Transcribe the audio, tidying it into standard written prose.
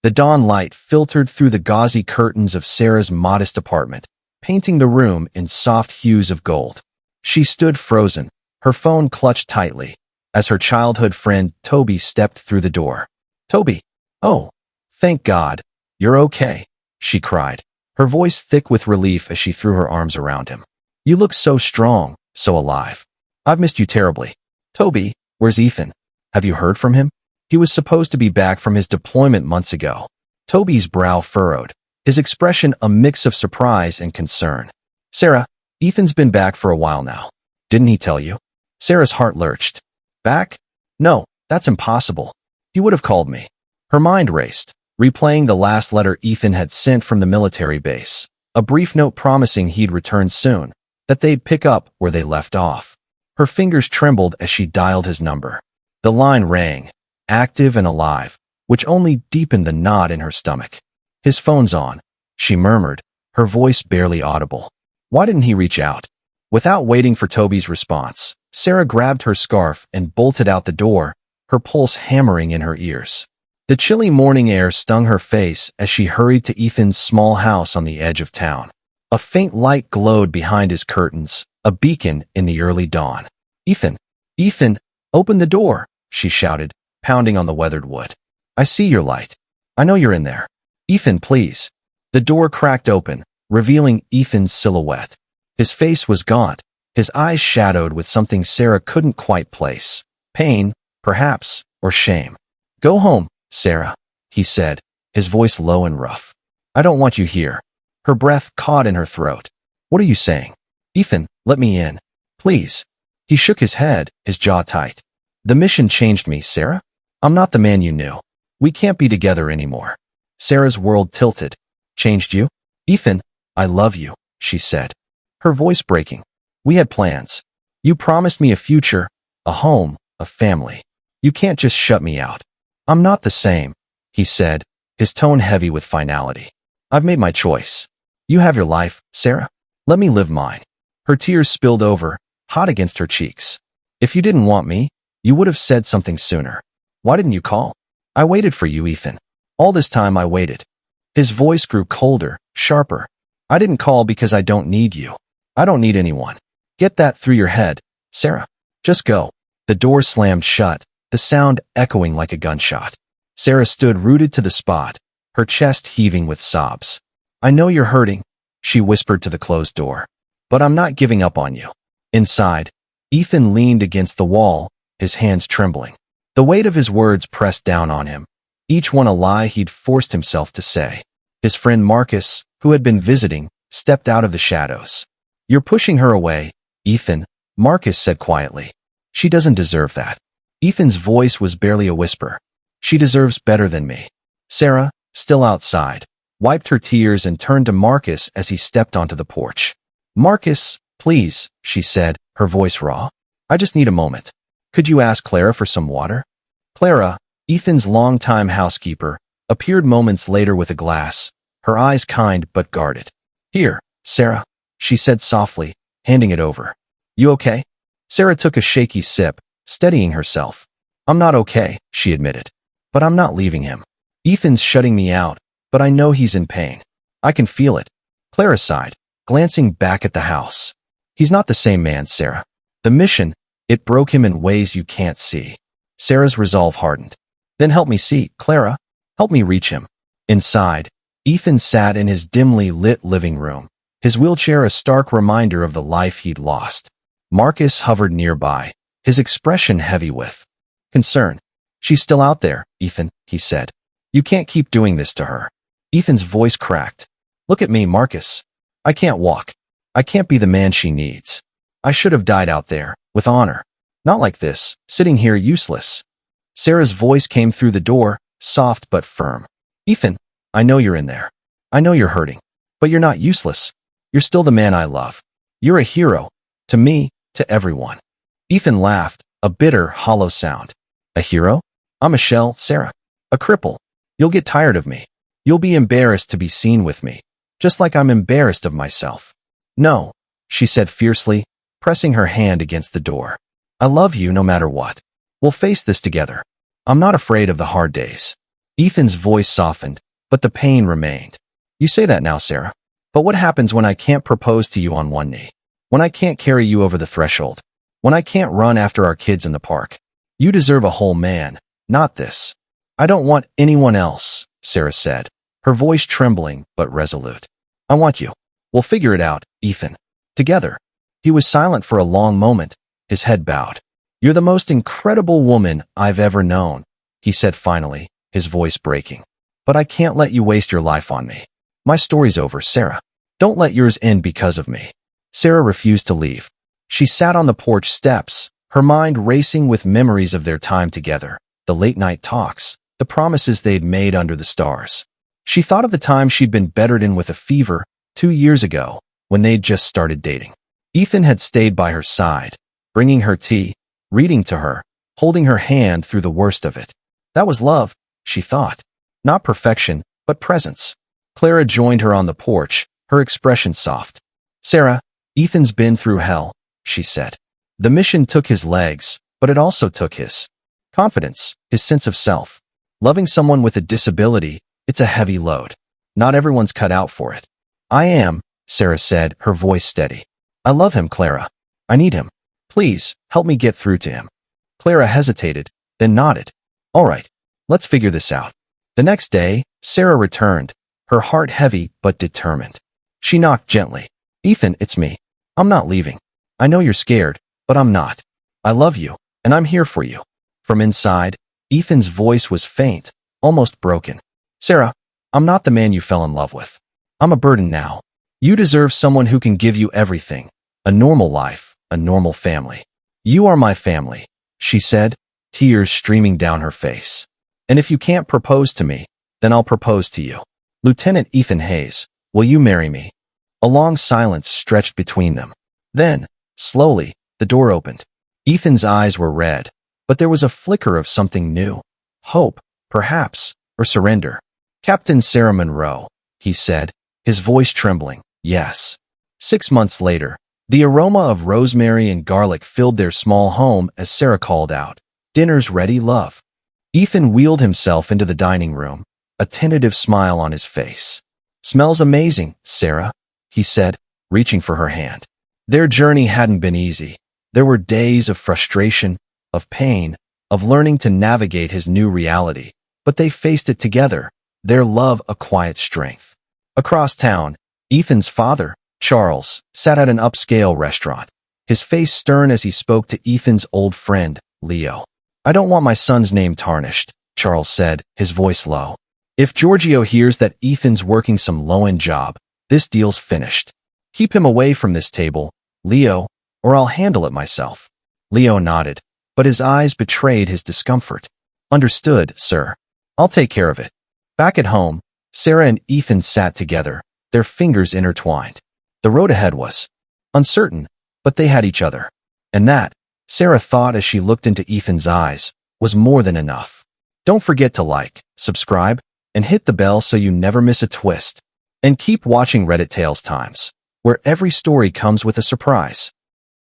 The dawn light filtered through the gauzy curtains of Sarah's modest apartment, painting the room in soft hues of gold. She stood frozen, her phone clutched tightly, as her childhood friend Toby stepped through the door. "Toby! Oh, thank God, you're okay," she cried, her voice thick with relief as she threw her arms around him. "You look so strong, so alive. I've missed you terribly." "Toby, where's Ethan? Have you heard from him? He was supposed to be back from his deployment months ago." Toby's brow furrowed, his expression a mix of surprise and concern. "Sarah, Ethan's been back for a while now. Didn't he tell you?" Sarah's heart lurched. "Back? No, that's impossible. He would have called me." Her mind raced, replaying the last letter Ethan had sent from the military base, a brief note promising he'd return soon, that they'd pick up where they left off. Her fingers trembled as she dialed his number. The line rang, active and alive, which only deepened the knot in her stomach. "His phone's on," she murmured, her voice barely audible. Why didn't he reach out? Without waiting for Toby's response, Sarah grabbed her scarf and bolted out the door, her pulse hammering in her ears. The chilly morning air stung her face as she hurried to Ethan's small house on the edge of town. A faint light glowed behind his curtains, a beacon in the early dawn. "Ethan! Ethan! Open the door!" she shouted, pounding on the weathered wood. "I see your light. I know you're in there. Ethan, please." The door cracked open, revealing Ethan's silhouette. His face was gaunt, his eyes shadowed with something Sarah couldn't quite place. Pain, perhaps, or shame. "Go home, Sarah," he said, his voice low and rough. "I don't want you here." Her breath caught in her throat. "What are you saying?" "Ethan, let me in. Please." He shook his head, his jaw tight. "The mission changed me, Sarah. I'm not the man you knew. We can't be together anymore." Sarah's world tilted. "Changed you?" "Ethan, I love you," she said, her voice breaking. "We had plans. You promised me a future, a home, a family. You can't just shut me out." "I'm not the same," he said, his tone heavy with finality. "I've made my choice. You have your life, Sarah. Let me live mine." Her tears spilled over, hot against her cheeks. "If you didn't want me, you would have said something sooner. Why didn't you call? I waited for you, Ethan. All this time I waited." His voice grew colder, sharper. "I didn't call because I don't need you. I don't need anyone. Get that through your head, Sarah. Just go." The door slammed shut, the sound echoing like a gunshot. Sarah stood rooted to the spot, her chest heaving with sobs. "I know you're hurting," she whispered to the closed door. "But I'm not giving up on you." Inside, Ethan leaned against the wall, his hands trembling. The weight of his words pressed down on him, each one a lie he'd forced himself to say. His friend Marcus, who had been visiting, stepped out of the shadows. "You're pushing her away, Ethan," Marcus said quietly. "She doesn't deserve that." Ethan's voice was barely a whisper. "She deserves better than me." Sarah, still outside, wiped her tears and turned to Marcus as he stepped onto the porch. "Marcus, please," she said, her voice raw. "I just need a moment. Could you ask Clara for some water?" Clara, Ethan's longtime housekeeper, appeared moments later with a glass, her eyes kind but guarded. "Here, Sarah," she said softly, handing it over. "You okay?" Sarah took a shaky sip, steadying herself. "I'm not okay," she admitted. "But I'm not leaving him. Ethan's shutting me out, but I know he's in pain. I can feel it." Clara sighed, glancing back at the house. "He's not the same man, Sarah. The mission, it broke him in ways you can't see." Sarah's resolve hardened. "Then help me see, Clara. Help me reach him." Inside, Ethan sat in his dimly lit living room, his wheelchair a stark reminder of the life he'd lost. Marcus hovered nearby, his expression heavy with concern. "She's still out there, Ethan," he said. "You can't keep doing this to her." Ethan's voice cracked. "Look at me, Marcus. I can't walk. I can't be the man she needs. I should have died out there, with honor. Not like this, sitting here useless." Sarah's voice came through the door, soft but firm. "Ethan, I know you're in there. I know you're hurting. But you're not useless. You're still the man I love. You're a hero. To me, to everyone." Ethan laughed, a bitter, hollow sound. "A hero? I'm a shell, Sarah. A cripple. You'll get tired of me. You'll be embarrassed to be seen with me, just like I'm embarrassed of myself." "No," she said fiercely, pressing her hand against the door. "I love you no matter what. We'll face this together. I'm not afraid of the hard days." Ethan's voice softened, but the pain remained. You say that now, Sarah. But what happens when I can't propose to you on one knee? When I can't carry you over the threshold? When I can't run after our kids in the park? You deserve a whole man, not this. I don't want anyone else, Sarah said, her voice trembling but resolute. I want you. We'll figure it out, Ethan. Together. He was silent for a long moment, his head bowed. You're the most incredible woman I've ever known, he said finally, his voice breaking. But I can't let you waste your life on me. My story's over, Sarah. Don't let yours end because of me. Sarah refused to leave. She sat on the porch steps, her mind racing with memories of their time together, the late-night talks, the promises they'd made under the stars. She thought of the time she'd been bedridden with a fever 2 years ago, when they'd just started dating. Ethan had stayed by her side, bringing her tea, reading to her, holding her hand through the worst of it. That was love, she thought. Not perfection, but presence. Clara joined her on the porch, her expression soft. Sarah, Ethan's been through hell, she said. The mission took his legs, but it also took his confidence, his sense of self. Loving someone with a disability, it's a heavy load. Not everyone's cut out for it. I am, Sarah said, her voice steady. I love him, Clara. I need him. Please, help me get through to him. Clara hesitated, then nodded. All right, let's figure this out. The next day, Sarah returned, her heart heavy but determined. She knocked gently. Ethan, it's me. I'm not leaving. I know you're scared, but I'm not. I love you, and I'm here for you. From inside, Ethan's voice was faint, almost broken. Sarah, I'm not the man you fell in love with. I'm a burden now. You deserve someone who can give you everything. A normal life, a normal family. You are my family, she said, tears streaming down her face. And if you can't propose to me, then I'll propose to you. Lieutenant Ethan Hayes, will you marry me? A long silence stretched between them. Then, slowly, the door opened. Ethan's eyes were red, but there was a flicker of something new. Hope, perhaps, or surrender. Captain Sarah Monroe, he said, his voice trembling. Yes. 6 months later, the aroma of rosemary and garlic filled their small home as Sarah called out, Dinner's ready, love. Ethan wheeled himself into the dining room, a tentative smile on his face. Smells amazing, Sarah, he said, reaching for her hand. Their journey hadn't been easy. There were days of frustration, of pain, of learning to navigate his new reality, but they faced it together, their love a quiet strength. Across town, Ethan's father, Charles, sat at an upscale restaurant, his face stern as he spoke to Ethan's old friend, Leo. I don't want my son's name tarnished, Charles said, his voice low. If Giorgio hears that Ethan's working some low-end job, this deal's finished. Keep him away from this table, Leo, or I'll handle it myself. Leo nodded, but his eyes betrayed his discomfort. Understood, sir. I'll take care of it. Back at home, Sarah and Ethan sat together, their fingers intertwined. The road ahead was uncertain, but they had each other. And that, Sarah thought as she looked into Ethan's eyes, was more than enough. Don't forget to like, subscribe, and hit the bell so you never miss a twist. And keep watching Reddit Tales Times, where every story comes with a surprise.